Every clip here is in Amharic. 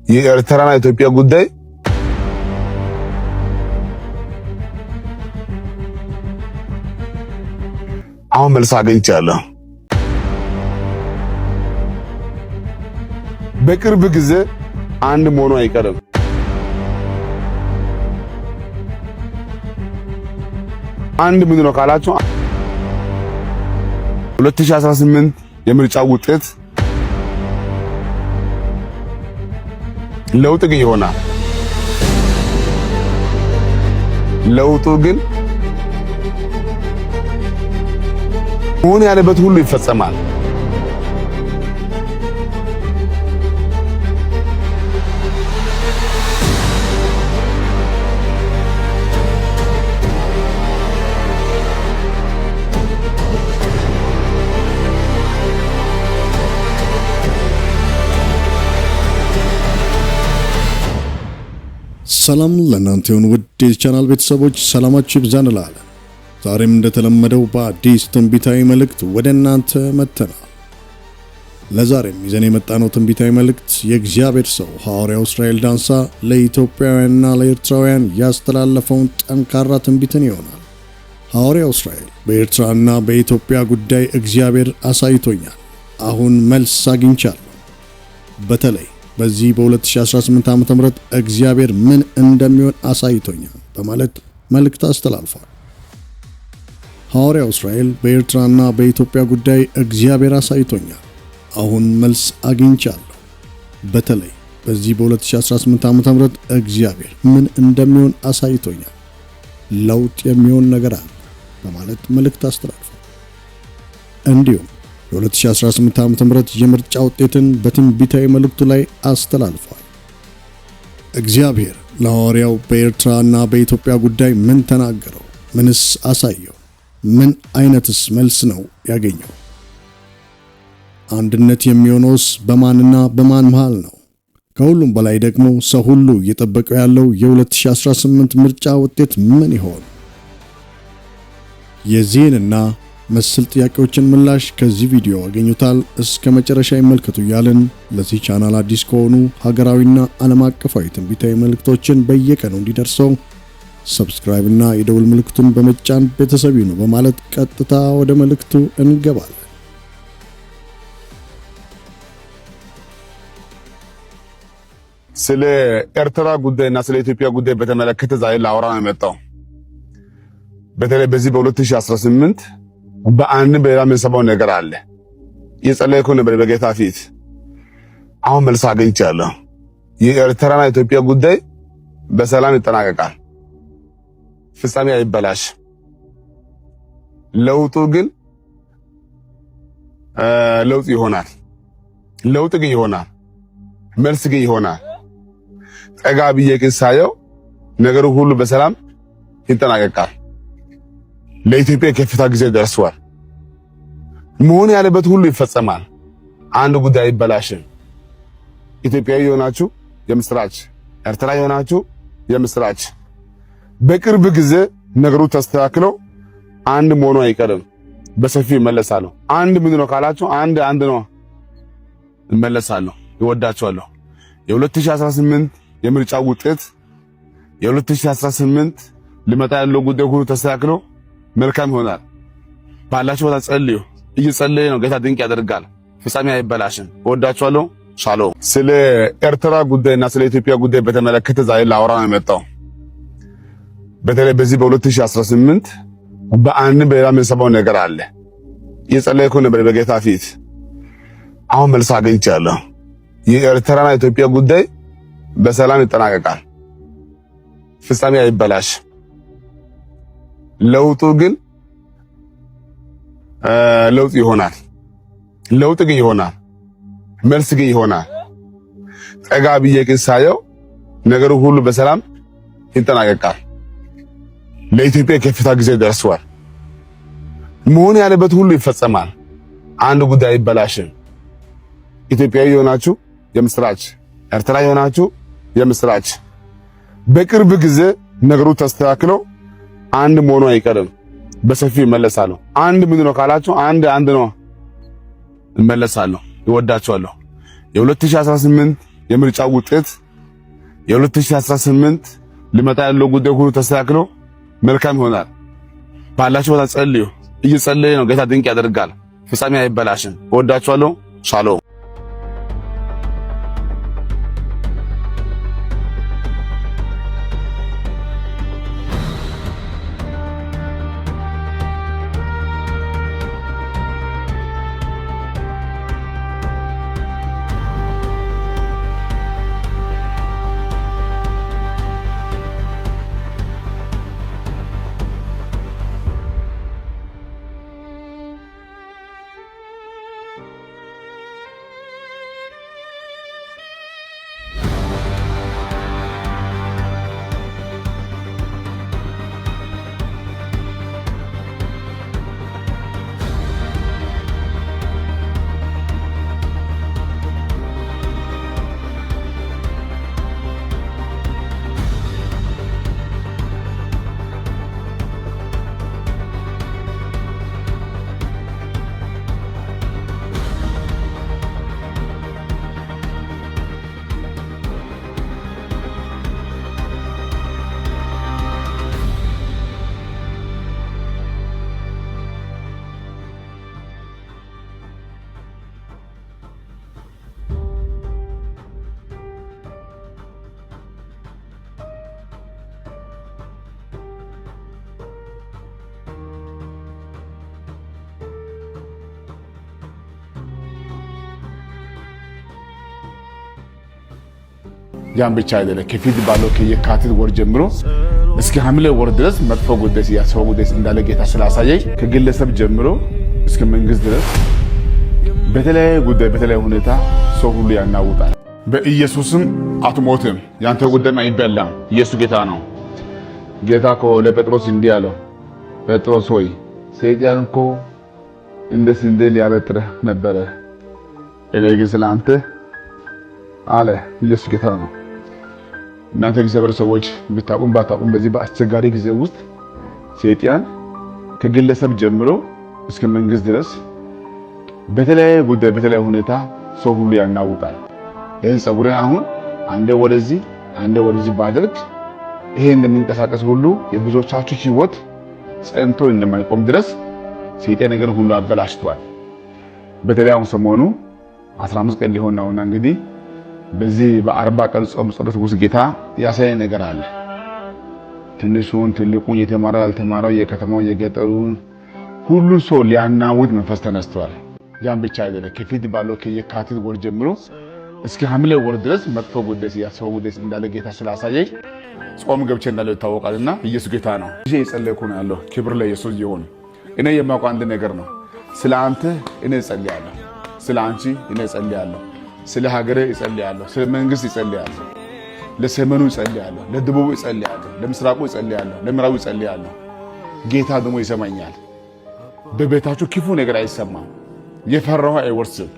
የኤርትራና ኢትዮጵያ ጉዳይ አሁን መልስ አግኝቻለሁ። በቅርብ ጊዜ አንድ መሆኑ አይቀርም። አንድ ምንድን ነው ካላችሁ 2018 የምርጫ ውጤት ለውጥ ግን ይሆናል። ለውጡ ግን መሆን ያለበት ሁሉ ይፈጸማል። ሰላም ለእናንተ ይሁን ውድ የቻናል ቤተሰቦች፣ ሰላማችሁ ይብዛ እንላለን። ዛሬም እንደተለመደው በአዲስ ትንቢታዊ መልእክት ወደ እናንተ መጥተናል። ለዛሬም ይዘን የመጣነው ትንቢታዊ መልእክት የእግዚአብሔር ሰው ሐዋርያው እስራኤል ዳንሳ ለኢትዮጵያውያንና ለኤርትራውያን ያስተላለፈውን ጠንካራ ትንቢትን ይሆናል። ሐዋርያው እስራኤል በኤርትራና በኢትዮጵያ ጉዳይ እግዚአብሔር አሳይቶኛል፣ አሁን መልስ አግኝቻለሁ። በተለይ በዚህ በ2018 ዓ.ም እግዚአብሔር ምን እንደሚሆን አሳይቶኛል በማለት መልእክት አስተላልፏል። ሐዋርያው እስራኤል በኤርትራና በኢትዮጵያ ጉዳይ እግዚአብሔር አሳይቶኛል፣ አሁን መልስ አግኝቻለሁ። በተለይ በዚህ በ2018 ዓ.ም እግዚአብሔር ምን እንደሚሆን አሳይቶኛል፣ ለውጥ የሚሆን ነገር አለ በማለት መልእክት አስተላልፏል። እንዲሁም የ2018 ዓ.ም የምርጫ ውጤትን በትንቢታዊ መልእክቱ ላይ አስተላልፏል። እግዚአብሔር ለሐዋርያው በኤርትራና በኢትዮጵያ ጉዳይ ምን ተናገረው? ምንስ አሳየው? ምን አይነትስ መልስ ነው ያገኘው? አንድነት የሚሆነውስ በማንና በማን መሃል ነው? ከሁሉም በላይ ደግሞ ሰው ሁሉ እየጠበቀው ያለው የ2018 ምርጫ ውጤት ምን ይሆን? የዚህንና መሰል ጥያቄዎችን ምላሽ ከዚህ ቪዲዮ አገኙታል። እስከ መጨረሻ ይመልከቱ እያልን ለዚህ ቻናል አዲስ ከሆኑ ሀገራዊና ዓለም አቀፋዊ ትንቢታዊ መልእክቶችን በየቀኑ እንዲደርሰው ሰብስክራይብ እና የደውል ምልክቱን በመጫን ቤተሰብ ይሁኑ በማለት ቀጥታ ወደ መልእክቱ እንገባለን። ስለ ኤርትራ ጉዳይና ስለ ኢትዮጵያ ጉዳይ በተመለከተ ዛሬ ላወራ ነው የመጣው። በተለይ በዚህ በ2018 በአንድ በሌላ የምንሰማው ነገር አለ። የጸለይኩ ነበር በጌታ ፊት፣ አሁን መልስ አግኝቻለሁ። የኤርትራና ኢትዮጵያ ጉዳይ በሰላም ይጠናቀቃል፣ ፍጻሜ አይበላሽ። ለውጡ ግን ለውጥ ይሆናል። ለውጥ ግን ይሆናል፣ መልስ ግን ይሆናል። ጠጋ ብዬ ግን ሳየው ነገሩ ሁሉ በሰላም ይጠናቀቃል። ለኢትዮጵያ ከፍታ ጊዜ ደርሷል። መሆን ያለበት ሁሉ ይፈጸማል። አንድ ጉዳይ አይበላሽም። ኢትዮጵያዊ የሆናችሁ የምስራች፣ ኤርትራ የሆናችሁ የምስራች። በቅርብ ጊዜ ነገሩ ተስተካክለው አንድ መሆኑ አይቀርም። በሰፊው ይመለሳለሁ። አንድ ምንድን ነው ካላችሁ አንድ ነው። እመለሳለሁ። ይወዳችኋለሁ። የ2018 የምርጫ ውጤት የ2018 ሊመጣ ያለው ጉዳይ ሁሉ ተስተካክለው መልካም ይሆናል። ባላችሁ ቦታ ጸልዩ። እየጸለየ ነው ጌታ ድንቅ ያደርጋል። ፍጻሜ አይበላሽም። ወዳችኋለሁ። ሻሎም። ስለ ኤርትራ ጉዳይና ስለ ኢትዮጵያ ጉዳይ በተመለከተ ዛሬ ላወራ ነው የመጣው። በተለይ በዚህ በ2018 በአንድ በሌላ የምንሰማው ነገር አለ። እየጸለይኩ ነበር በጌታ ፊት፣ አሁን መልስ አግኝቻለሁ። የኤርትራና ኢትዮጵያ ጉዳይ በሰላም ይጠናቀቃል፣ ፍጻሜ አይበላሽ። ለውጡ ግን ለውጥ ይሆናል። ለውጥ ግን ይሆናል፣ መልስ ግን ይሆናል። ጠጋ ብዬ ግን ሳየው ነገሩ ሁሉ በሰላም ይጠናቀቃል። ለኢትዮጵያ ከፍታ ጊዜ ደርሷል። መሆን ያለበት ሁሉ ይፈጸማል። አንድ ጉዳይ አይበላሽም። ኢትዮጵያዊ የሆናችሁ የምስራች፣ ኤርትራ የሆናችሁ የምስራች። በቅርብ ጊዜ ነገሩ ተስተካክለው አንድ መሆኑ አይቀርም። በሰፊው ይመለሳለሁ። አንድ ምንድን ነው ካላችሁ አንድ ነው። እመለሳለሁ። ይወዳችኋለሁ። የ2018 የምርጫ ውጤት የ2018 ሊመጣ ያለው ጉዳይ ሁሉ ተስተካክሎ መልካም ይሆናል። ባላችሁ ቦታ ጸልዩ። እየጸለየ ነው ጌታ ድንቅ ያደርጋል። ፍጻሜ አይበላሽም። ወዳችኋለሁ። ሻሎም። ያን ብቻ አይደለም። ከፊት ባለው ከየካቲት ወር ጀምሮ እስከ ሐምሌ ወር ድረስ መጥፎ ጉዳይ ያሰበው ጉዳይ እንዳለ ጌታ ስላሳየኝ ከግለሰብ ጀምሮ እስከ መንግስት ድረስ በተለያየ ጉዳይ በተለያየ ሁኔታ ሰው ሁሉ ያናውጣል። በኢየሱስም አትሞትም፣ ያንተ ጉዳይ አይበላም። ኢየሱስ ጌታ ነው። ጌታ እኮ ለጴጥሮስ እንዲህ አለው፣ ጴጥሮስ ሆይ ሰይጣን እኮ እንደ ስንዴ ሊያበጥርህ ነበረ፣ እኔ ግን ስላንተ አለ። ኢየሱስ ጌታ ነው። እናንተ እግዚአብሔር ሰዎች ብታቁም ባታቁም በዚህ በአስቸጋሪ ጊዜ ውስጥ ሰይጣን ከግለሰብ ጀምሮ እስከ መንግስት ድረስ በተለያየ ጉዳይ በተለያየ ሁኔታ ሰው ሁሉ ያናውጣል። ይህን ፀጉሬን አሁን አንዴ ወደዚህ አንዴ ወደዚህ ባደርግ ይሄ እንደሚንቀሳቀስ ሁሉ የብዙዎቻችሁ ህይወት ጸንቶ እንደማይቆም ድረስ ሰይጣን ነገር ሁሉ አበላሽቷል። በተለይ አሁን ሰሞኑ 15 ቀን ሊሆን ነውና እንግዲህ በዚህ በ40 ቀን ጾም ጸሎት ውስጥ ጌታ ያሳየ ነገር አለ። ትንሹን ትልቁን የተማረው ያልተማረው የከተማው የገጠሩን ሁሉ ሰው ሊያናውጥ መንፈስ ተነስቷል። ያን ብቻ አይደለም። ከፊት ባለው ከየካቲት ወር ጀምሮ እስከ ሐምሌ ወር ድረስ መጥፎ ጉዳይ ያሰበው ጉዳይ እንዳለ ጌታ ስላሳየኝ ጾም ገብቼ እንዳለው ይታወቃልና ኢየሱስ ጌታ ነው። እሺ እየጸለይኩ ነው ያለው። ክብር ለኢየሱስ ይሁን። እኔ የማውቀው አንድ ነገር ነው። ስለ አንተ እኔ እጸልያለሁ፣ ስለ አንቺ እኔ እጸልያለሁ፣ ስለ ሀገሬ እጸልያለሁ፣ ስለ መንግስት እጸልያለሁ፣ ለሰሜኑ እጸልያለሁ፣ ለደቡቡ እጸልያለሁ፣ ለምስራቁ እጸልያለሁ፣ ለምዕራቡ እጸልያለሁ። ጌታ ደግሞ ይሰማኛል። በቤታችሁ ክፉ ነገር አይሰማም። የፈራው አይወርስም።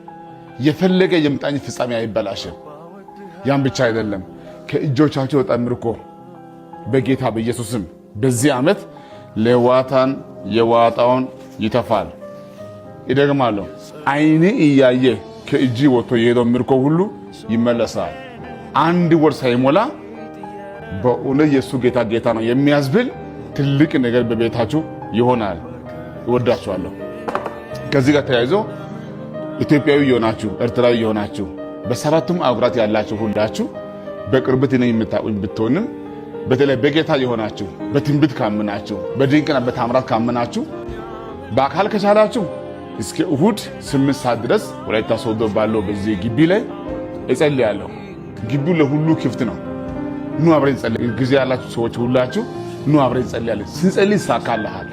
የፈለገ የምጣኝ ፍጻሜ አይበላሽም። ያን ብቻ አይደለም። ከእጆቻችሁ የወጣ ምርኮ በጌታ በኢየሱስም በዚህ ዓመት ለዋታን የዋጣውን ይተፋል። ይደግማለሁ። አይኔ እያየ ከእጅ ወጥቶ የሄደው ምርኮ ሁሉ ይመለሳል። አንድ ወር ሳይሞላ በእውነት የሱ ጌታ ነው የሚያስብል ትልቅ ነገር በቤታችሁ ይሆናል። ይወዳችኋለሁ። ከዚህ ጋር ተያይዞ ኢትዮጵያዊ የሆናችሁ ኤርትራዊ የሆናችሁ በሰባቱም አህጉራት ያላችሁ ሁላችሁ በቅርበት ነው የምታውቁኝ ብትሆንም በተለይ በጌታ የሆናችሁ በትንቢት ካመናችሁ በድንቅና በታምራት ካመናችሁ በአካል ከቻላችሁ እስከ እሁድ 8 ሰዓት ድረስ ወላይታ ሶዶ ባለው በዚህ ግቢ ላይ እጸልያለሁ። ግቢው ለሁሉ ክፍት ነው። ኑ አብረን እንጸልይ። ጊዜ ያላችሁ ሰዎች ሁላችሁ ኑ አብረን እንጸልያለን። ስንጸልይ ይሳካልሃል፣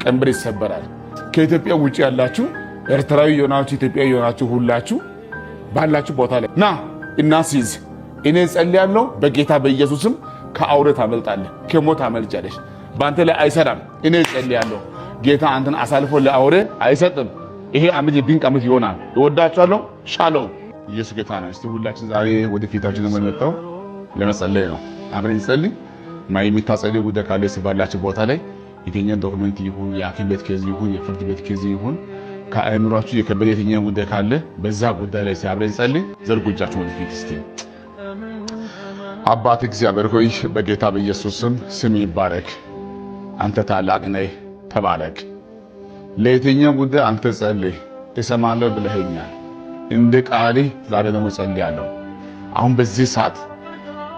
ቀንበር ይሰበራል። ከኢትዮጵያ ውጪ ያላችሁ ኤርትራዊ የሆናችሁ ኢትዮጵያዊ የሆናችሁ ሁላችሁ ባላችሁ ቦታ ላይ ና እናስይዝ። እኔ እጸልያለሁ። በጌታ በኢየሱስም ከአውሬ ታመልጣለህ፣ ከሞት ታመልጫለሽ። በአንተ ላይ አይሰራም። እኔ እጸልያለሁ። ጌታ አንተን አሳልፎ ለአውሬ አይሰጥም። ይሄ ዓመት የድንቅ ዓመት ይሆናል። እወዳችኋለሁ። ሻሎም። ኢየሱስ ጌታ ነው። እስቲ ሁላችን ዛሬ ወደ ፊታችን የምንመጣው ለመጸለይ ነው። አብረን እንጸልይ። የሚታጸልዩ ጉዳይ ካለ ባላችሁ ቦታ ላይ የትኛው ዶክመንት ይሁን የሐኪም ቤት ኬዝ ይሁን የፍርድ ቤት ኬዝ ይሁን ከአእምሯችሁ የከበደ የትኛው ጉዳይ ካለ በዛ ጉዳይ ላይ አብረን እንጸልይ። ዘርጉ እጃችሁን ወደ ፊት እስቲ አባት እግዚአብሔር ሆይ በጌታ በኢየሱስ ስም ይባረክ። አንተ ታላቅ ነህ፣ ተባረክ። ለየትኛው ጉዳይ አንተ ጸልይ እሰማለሁ ብለኸኛል። እንደ ቃልህ ዛሬ ደግሞ ጸልያለሁ። አሁን በዚህ ሰዓት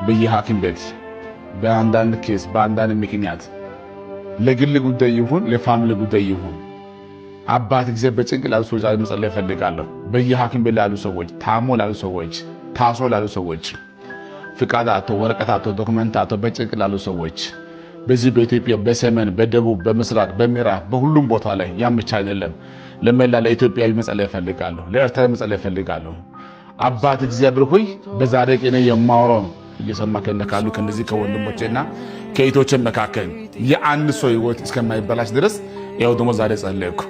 በየሐኪም ቤት በአንዳንድ ኬስ በአንዳንድ ምክንያት ለግል ጉዳይ ይሁን ለፋሚሊ ጉዳይ ይሁን አባት እግዚአብሔር በጭንቅ ላሉ ሰዎች ዛሬ መጸለይ እፈልጋለሁ። በየሐኪም ቤት ላሉ ሰዎች፣ ታሞ ላሉ ሰዎች፣ ታስሮ ላሉ ሰዎች፣ ፍቃድ አቶ ወረቀት አቶ ዶክመንት አቶ በጭንቅ ላሉ ሰዎች በዚህ በኢትዮጵያ በሰሜን በደቡብ በምስራቅ በምዕራብ በሁሉም ቦታ ላይ ያም ብቻ አይደለም ለመላ ለኢትዮጵያዊ መጸለይ እፈልጋለሁ። ለኤርትራ መጸለይ እፈልጋለሁ። አባት እግዚአብሔር ሆይ በዛሬ ቀን የማወራው እየሰማ ካሉ ከነዚህ ከወንድሞቼና ከእህቶቼ መካከል የአንድ ሰው ሕይወት እስከማይበላሽ ድረስ ያው ደግሞ ዛሬ ጸለይኩ።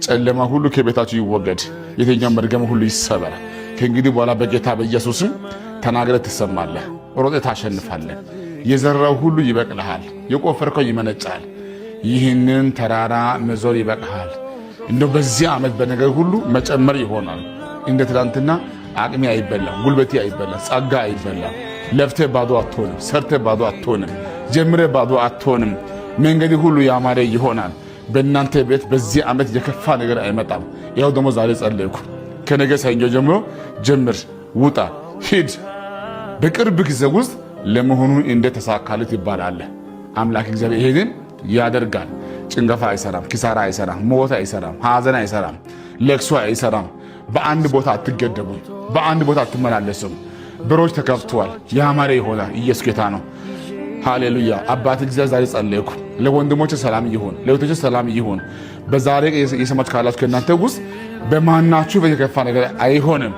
ጨለማ ሁሉ ከቤታችሁ ይወገድ፣ የትኛው መርገም ሁሉ ይሰበር። ከእንግዲህ በኋላ በጌታ በኢየሱስም ተናግረህ ትሰማለህ፣ ሮጠህ ታሸንፋለህ። የዘራው ሁሉ ይበቅልሃል፣ የቆፈርከው ይመነጫል። ይህንን ተራራ መዞር ይበቅልሃል። እንደው በዚህ ዓመት በነገር ሁሉ መጨመር ይሆናል። እንደ ትላንትና አቅሜ አይበላም፣ ጉልበቴ አይበላም፣ ጸጋ አይበላም። ለፍተህ ባዶ አትሆንም፣ ሰርተህ ባዶ አትሆንም፣ ጀምረህ ባዶ አትሆንም። መንገድ ሁሉ ያማረ ይሆናል። በእናንተ ቤት በዚህ ዓመት የከፋ ነገር አይመጣም። ያው ደግሞ ዛሬ ጸለይኩ። ከነገ ሰኞ ጀምሮ ጀምር፣ ውጣ፣ ሂድ። በቅርብ ጊዜ ውስጥ ለመሆኑ እንደተሳካለት ይባላል። አምላክ እግዚአብሔር ይሄንን ያደርጋል። ጭንገፋ አይሰራም፣ ኪሳራ አይሰራም፣ ሞት አይሰራም፣ ሐዘን አይሰራም፣ ለቅሶ አይሰራም። በአንድ ቦታ አትገደቡም፣ በአንድ ቦታ አትመላለሱም። በሮች ተከፍተዋል፣ ያማረ ይሆናል። ኢየሱስ ጌታ ነው። ሃሌሉያ። አባት እግዚአብሔር ዛሬ ጸለይኩ። ለወንድሞች ሰላም ይሁን፣ ለእህቶች ሰላም ይሁን። በዛሬ የሰማችሁ ካላችሁ ከእናንተ ውስጥ በማናችሁ በተከፋ ነገር አይሆንም።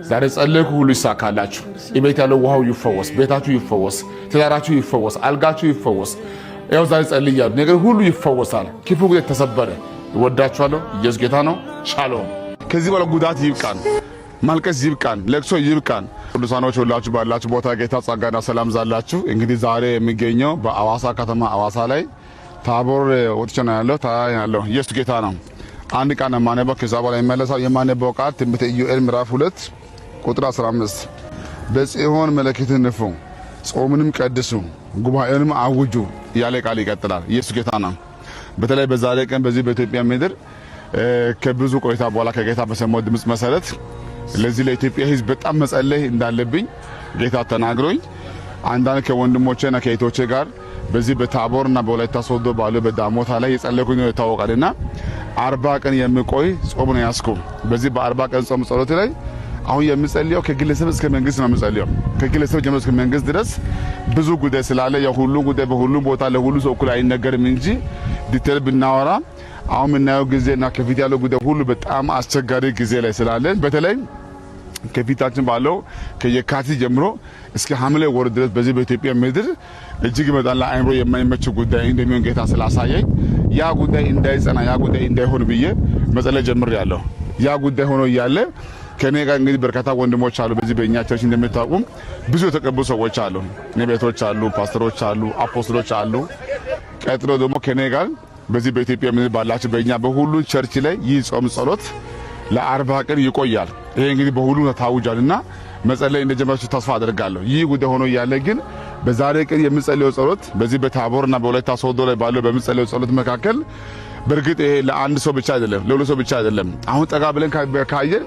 ዛሬ ጸለይኩ፣ ሁሉ ይሳካላችሁ። ቤት ያለው ውሃው ይፈወስ፣ ቤታችሁ ይፈወስ፣ ትዳራችሁ ይፈወስ፣ አልጋችሁ ይፈወስ። ያው ዛሬ ጸልያለሁ፣ ነገር ሁሉ ይፈወሳል። ክፉ ጉዳይ ተሰበረ። እወዳችኋለሁ። ኢየሱስ ጌታ ነው። ሻሎም። ከዚህ በኋላ ጉዳት ይብቃን፣ ማልቀስ ይብቃን፣ ለቅሶ ይብቃን። ቅዱሳኖች ሁላችሁ ባላችሁ ቦታ ጌታ ጸጋና ሰላም ዛላችሁ። እንግዲህ ዛሬ የሚገኘው በአዋሳ ከተማ አዋሳ ላይ ታቦር ወጥቼ ነው ያለው። ኢየሱስ ጌታ ነው። አንድ ቃል ነው የማነበው፣ ከዛ በኋላ ይመለሳል። የማነበው ቃል ትንቢተ ኢዩኤል ምዕራፍ 2 ቁጥር 15 በጽዮን መለከትን ንፉ፣ ጾምንም ቀድሱ፣ ጉባኤንም አውጁ ያለ ቃል ይቀጥላል። ኢየሱስ ጌታ ነው። በተለይ በዛሬ ቀን በዚህ በኢትዮጵያ ምድር ከብዙ ቆይታ በኋላ ከጌታ በሰማው ድምጽ መሰረት ለዚህ ለኢትዮጵያ ሕዝብ በጣም መጸለይ እንዳለብኝ ጌታ ተናግሮኝ አንዳንድ ከወንድሞቼና ከእህቶቼ ጋር በዚህ በታቦርና በወላይታ ሶዶ ባለው በዳሞታ ላይ የጸለይኩኝ ነው ይታወቃልና 40 ቀን የሚቆይ ጾም ነው ያስኩ። በዚህ በ40 ቀን ጾም ጸሎት ላይ አሁን የምጸልየው ከግለሰብ እስከ መንግስት ነው የምጸልየው። ከግለሰብ ጀምሮ እስከ መንግስት ድረስ ብዙ ጉዳይ ስላለ የሁሉ ጉዳይ በሁሉ ቦታ ለሁሉ ሰው እኩል አይነገርም እንጂ ዲቴል ብናወራ አሁን የምናየው ጊዜና ከፊት ያለው ጉዳይ ሁሉ በጣም አስቸጋሪ ጊዜ ላይ ስላለን በተለይ ከፊታችን ባለው ከየካቲት ጀምሮ እስከ ሐምሌ ወር ድረስ በዚህ በኢትዮጵያ ምድር እጅግ በጣም ለአእምሮ የማይመች ጉዳይ እንደሚሆን ጌታ ስላሳየኝ ያ ጉዳይ እንዳይጸና ያ ጉዳይ እንዳይሆን ብዬ መጸለይ ጀምሬያለሁ። ያ ጉዳይ ሆኖ እያለ ከኔ ጋር እንግዲህ በርካታ ወንድሞች አሉ። በዚህ በእኛ ቸርች እንደምታውቁም ብዙ የተቀቡ ሰዎች አሉ፣ ነቢያቶች አሉ፣ ፓስተሮች አሉ፣ አፖስቶሎች አሉ። ቀጥሎ ደግሞ ከኔ ጋር በዚህ በኢትዮጵያ ምድር ባላችሁ በእኛ በሁሉ ቸርች ላይ ይህ ጾም ጸሎት ለ40 ቀን ይቆያል። ይሄ እንግዲህ በሁሉ ታውጇልና መጸለይ እንደጀመራችሁ ተስፋ አደርጋለሁ። ይህ ጉዳይ ሆኖ እያለ ግን በዛሬ ቀን የምጸልየው ጸሎት በዚህ በታቦርና በወላይታ ሶዶ ላይ ባለው በምጸልየው ጸሎት መካከል በእርግጥ ይሄ ለአንድ ሰው ብቻ አይደለም፣ ለሁለት ሰው ብቻ አይደለም። አሁን ጠጋ ብለን ካየን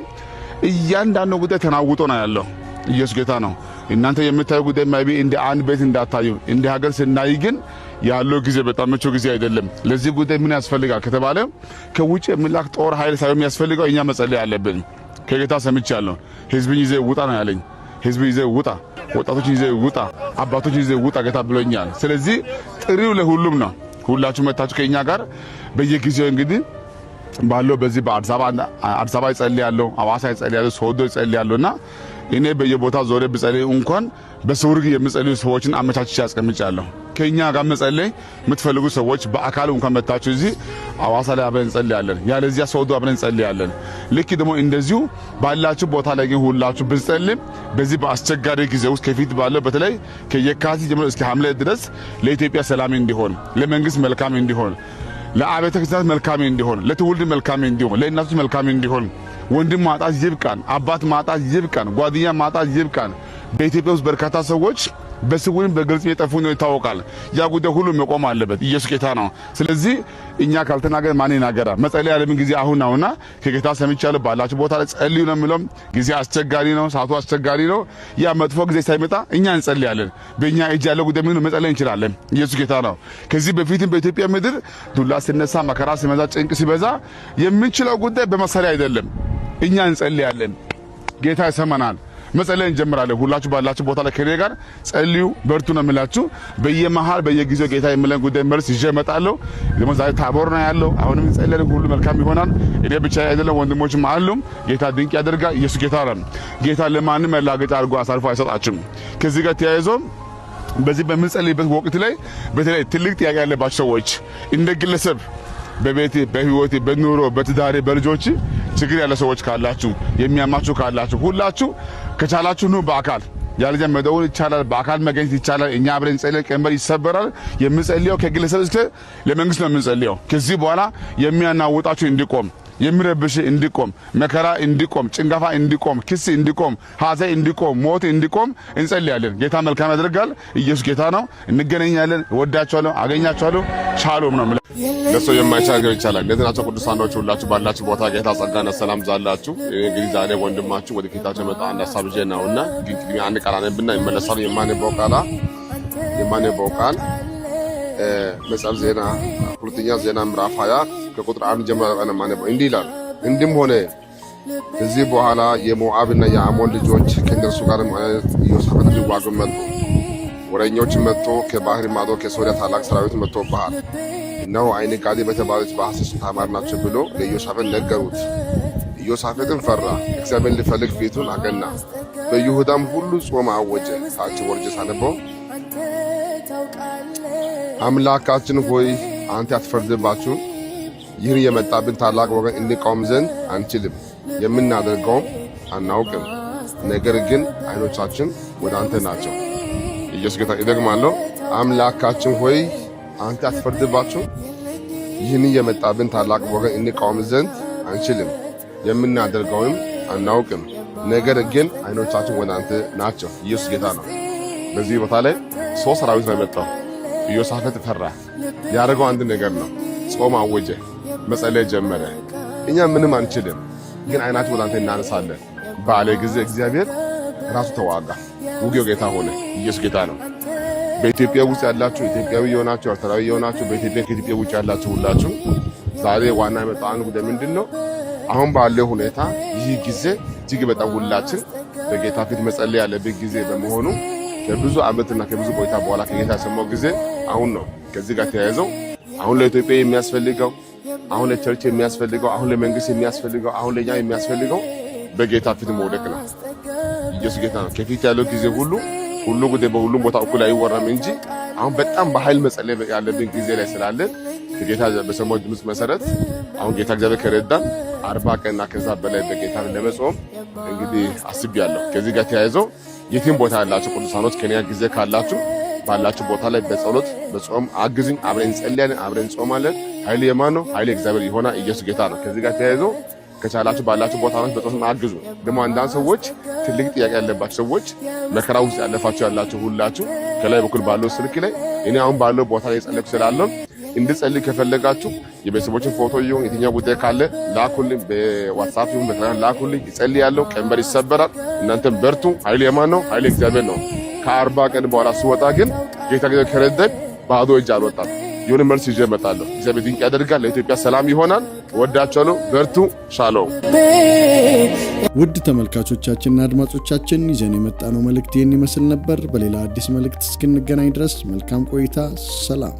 እያንዳንዱ ጉዳይ ተናውጦ ነው ያለው። ኢየሱስ ጌታ ነው። እናንተ የምታዩ ጉዳይ ማይቢ እንደ አንድ ቤት እንዳታዩ፣ እንደ ሀገር ስናይ ግን ያለው ጊዜ በጣም ምቹ ጊዜ አይደለም። ለዚህ ጉዳይ ምን ያስፈልጋል ከተባለ ከውጭ የሚላክ ጦር ኃይል ሳይሆን የሚያስፈልገው እኛ መጸለይ አለብን። ከጌታ ሰምቻለሁ። ህዝብን ይዘህ ውጣ ነው ያለኝ። ህዝብን ይዘህ ውጣ፣ ወጣቶችን ይዘህ ውጣ፣ አባቶችን ይዘህ ውጣ ጌታ ብሎኛል። ስለዚህ ጥሪው ለሁሉም ነው። ሁላችሁ መታችሁ ከኛ ጋር በየጊዜው እንግዲህ ባለው በዚህ በአዲስ አበባ ይጸልያለሁ፣ አዋሳ ይጸልያለሁ፣ ሶዶ ይጸልያለሁና እኔ በየቦታ ዞሬ ብጸልይ እንኳን በስውር የምጸልዩ ሰዎችን አመቻችቼ ያስቀምጫለሁ። ከኛ ጋር መጸለይ የምትፈልጉ ሰዎች በአካል እንኳን መታችሁ እዚህ አዋሳ ላይ አብረን እንጸልያለን፣ ያለዚያ ሶዶ አብረን እንጸልያለን። ልክ ደግሞ እንደዚሁ ባላችሁ ቦታ ላይ ግን ሁላችሁ ብንጸልይ በዚህ በአስቸጋሪ ጊዜ ውስጥ ከፊት ባለው በተለይ ከየካቲት ጀምሮ እስከ ሐምሌ ድረስ ለኢትዮጵያ ሰላም እንዲሆን፣ ለመንግስት መልካም እንዲሆን፣ ለአብያተ ክርስቲያናት መልካም እንዲሆን፣ ለትውልድ መልካም እንዲሆን፣ ለእናቶች መልካም እንዲሆን፣ ወንድም ማጣት ይብቃን፣ አባት ማጣት ይብቃን፣ ጓደኛ ማጣት ይብቃን፣ በኢትዮጵያ ውስጥ በርካታ ሰዎች በስውርም በግልጽ የጠፉ ነው ይታወቃል። ያ ጉዳይ ሁሉ መቆም አለበት። ኢየሱስ ጌታ ነው። ስለዚህ እኛ ካልተናገር ማን ይናገራል? መጸለይ ያለብን ጊዜ አሁን ነውና ከጌታ ሰምቻለሁ ባላችሁ ቦታ ላይ ጸልዩ ነው የሚለው። ጊዜ አስቸጋሪ ነው፣ ሰዓቱ አስቸጋሪ ነው። ያ መጥፎ ጊዜ ሳይመጣ እኛ እንጸልያለን። በእኛ እጅ ያለው ጉዳይ ምን መጸለይ እንችላለን። ኢየሱስ ጌታ ነው። ከዚህ በፊትም በኢትዮጵያ ምድር ዱላ ሲነሳ፣ መከራ ሲመዛ፣ ጭንቅ ሲበዛ የምንችለው ጉዳይ በመሳሪያ አይደለም። እኛ እንጸልያለን። ጌታ ይሰማናል። መጸለይ እንጀምራለን። ሁላችሁ ባላችሁ ቦታ ላይ ከኔ ጋር ጸልዩ፣ በርቱ ነው የምላችሁ። በየመሃል በየጊዜው ጌታ የሚለን ጉዳይ መልስ ይዤ እመጣለሁ። ደግሞ ዛሬ ታቦር ነው ያለው። አሁንም እንጸልያለን። ሁሉ መልካም ይሆናል። እኔ ብቻ አይደለም፣ ወንድሞችም አሉም። ጌታ ድንቅ ያደርጋል። ኢየሱስ ጌታ ነው። ጌታ ለማንም መላገጫ አድርጎ አሳልፎ አይሰጣችሁም። ከዚህ ጋር ተያይዞ በዚህ በምንጸልይበት ወቅት ላይ በተለይ ትልቅ ጥያቄ ያለባቸው ሰዎች እንደ ግለሰብ በቤት በህይወት በኑሮ በትዳሬ በልጆች ችግር ያለ ሰዎች ካላችሁ የሚያማችሁ ካላችሁ ሁላችሁ ከቻላችሁ ነው በአካል ያለጀ መደወል ይቻላል። በአካል መገኘት ይቻላል። እኛ አብረን ጸልይ፣ ቀንበር ይሰበራል። የምንጸልየው ከግለሰብ እስከ ለመንግስት ነው የምንጸልየው። ከዚህ በኋላ የሚያናውጣችሁ እንዲቆም፣ የሚረብሽ እንዲቆም፣ መከራ እንዲቆም፣ ጭንጋፋ እንዲቆም፣ ክስ እንዲቆም፣ ሐዘን እንዲቆም፣ ሞት እንዲቆም እንጸልያለን። ጌታ መልካም ያደርጋል። ኢየሱስ ጌታ ነው። እንገናኛለን። ወዳችኋለሁ፣ አገኛችኋለሁ። ሻሎም ነው። ለሰው የማይቻል ነገር ይቻላል። ለዚህ ናቸው ቅዱሳኖች ሁላችሁ ባላችሁ ቦታ ጌታ ጸጋና ሰላም ዛላችሁ። እንግዲህ ዛሬ ወንድማችሁ ወደ ጌታችን መጣ አንድ ሐሳብ ይዤ ነውና ግን አንድ ቃል አነብና ይመለሳል። የማነበው ቃል መጽሐፍ ዜና ሁለተኛ ዜና ምዕራፍ 20 ከቁጥር 1 ጀምሮ ማነበው እንዲህ ይላል። እንዲህም ሆነ ከዚህ በኋላ የሞዓብና የአሞን ልጆች ከእነርሱ ጋር ኢዮሳፍጥ ሊዋጉ መጡ። ወሬኞች መጥቶ ከባህር ማዶ ከሶርያ ታላቅ ሰራዊት መጥቶብሃል፣ እነሆ ዓይን ጋዲ በተባለች በሐሰት ታማር ናቸው ብሎ ለኢዮሳፍጥ ነገሩት። ኢዮሳፍጥም ፈራ፣ እግዚአብሔርን ሊፈልግ ፊቱን አቀና። በይሁዳም ሁሉ ጾም አወጀ። ታች ወርጄ ሳነበው አምላካችን ሆይ አንተ አትፈርድባችሁ፣ ይህን የመጣብን ታላቅ ወገን እንቃወም ዘንድ አንችልም፣ የምናደርገውም አናውቅም። ነገር ግን ዓይኖቻችን ወደ አንተ ናቸው። ኢየሱስ ጌታ ይደግማለሁ። አምላካችን ሆይ አንተ አትፈርድባችሁ፣ ይህን የመጣብን ታላቅ ወገን እንቃወም ዘንድ አንችልም፣ የምናደርገውም አናውቅም። ነገር ግን ዓይኖቻችን ወደ አንተ ናቸው። ኢየሱስ ጌታ ነው። በዚህ ቦታ ላይ ሶስት ሰራዊት ነው የመጣው። ኢዮሳፍጥ ፈራ። ያደረገው አንድ ነገር ነው። ጾም አወጀ፣ መጸለይ ጀመረ። እኛ ምንም አንችልም፣ ግን ዓይናችን ወደ አንተ እናነሳለን ባለ ጊዜ እግዚአብሔር ራሱ ተዋጋ። ውጊያው ጌታ ሆነ። ኢየሱስ ጌታ ነው። በኢትዮጵያ ውስጥ ያላችሁ ኢትዮጵያዊ የሆናችሁ ኤርትራዊ የሆናችሁ በኢትዮጵያ ከኢትዮጵያ ውጭ ያላችሁ ሁላችሁ ዛሬ ዋና የመጣው ጉዳይ ምንድነው? አሁን ባለው ሁኔታ ይህ ጊዜ እጅግ በጣም ሁላችን በጌታ ፊት መጸለይ ያለብን ጊዜ በመሆኑ ከብዙ ዓመትና ከብዙ ቆይታ በኋላ ከጌታ ሰማው ጊዜ አሁን ነው። ከዚህ ጋር ተያይዘው አሁን ለኢትዮጵያ የሚያስፈልገው፣ አሁን ለቸርች የሚያስፈልገው፣ አሁን ለመንግስት የሚያስፈልገው፣ አሁን ለኛ የሚያስፈልገው በጌታ ፊት መውደቅ ነው። ኢየሱስ ጌታ ነው። ከፊት ያለው ጊዜ ሁሉ ጉዳይ በሁሉም ቦታ እኩል አይወራም እንጂ አሁን በጣም በኃይል መጸለይ ያለብን ጊዜ ላይ ስላለን ከጌታ በሰማው ድምፅ መሰረት አሁን ጌታ እግዚአብሔር ከረዳን 40 ቀንና ከዛ በላይ በጌታ ለመጾም እንግዲህ አስቤያለሁ። ከዚህ ጋር ተያይዘው የትም ቦታ ያላችሁ ቅዱሳኖች ከኔ ጊዜ ካላችሁ ባላችሁ ቦታ ላይ በጸሎት በጾም አግዝኝ። አብረን እንጸልያለን፣ አብረን እንጾማለን። ኃይል የማን ነው? ኃይል እግዚአብሔር ይሆና ኢየሱስ ጌታ ነው። ከዚህ ጋር ተያይዘው ከቻላችሁ ባላችሁ ቦታ ላይ በጾም አግዙ። ደግሞ አንዳንድ ሰዎች ትልቅ ጥያቄ ያለባችሁ ሰዎች መከራ ውስጥ ያለፋችሁ ያላችሁ ሁላችሁ ከላይ በኩል ባለው ስልክ ላይ እኔ አሁን ባለው ቦታ ላይ ጸልዩ ስላለው እንድጸልይ ከፈለጋችሁ የቤተሰቦችን ፎቶ ይሁን የትኛው ጉዳይ ካለ ላኩልኝ፣ በዋትስአፕ ይሁን በተለያየ ላኩልኝ። ይጸልያለሁ። ቀንበር ይሰበራል። እናንተም በርቱ። ኃይል የማን ነው? ኃይል እግዚአብሔር ነው። ከ40 ቀን በኋላ ስወጣ ግን ጌታ ከረዳኝ ባዶ እጅ አልወጣም። የሆነ መልስ ይዤ እመጣለሁ። እግዚአብሔር ድንቅ ያደርጋል። ለኢትዮጵያ ሰላም ይሆናል። ወዳችኋለሁ። በርቱ። ሻሎም። ውድ ተመልካቾቻችንና አድማጮቻችን ይዘን የመጣነው መልእክት ይህን ይመስል ነበር። በሌላ አዲስ መልእክት እስክንገናኝ ድረስ መልካም ቆይታ። ሰላም።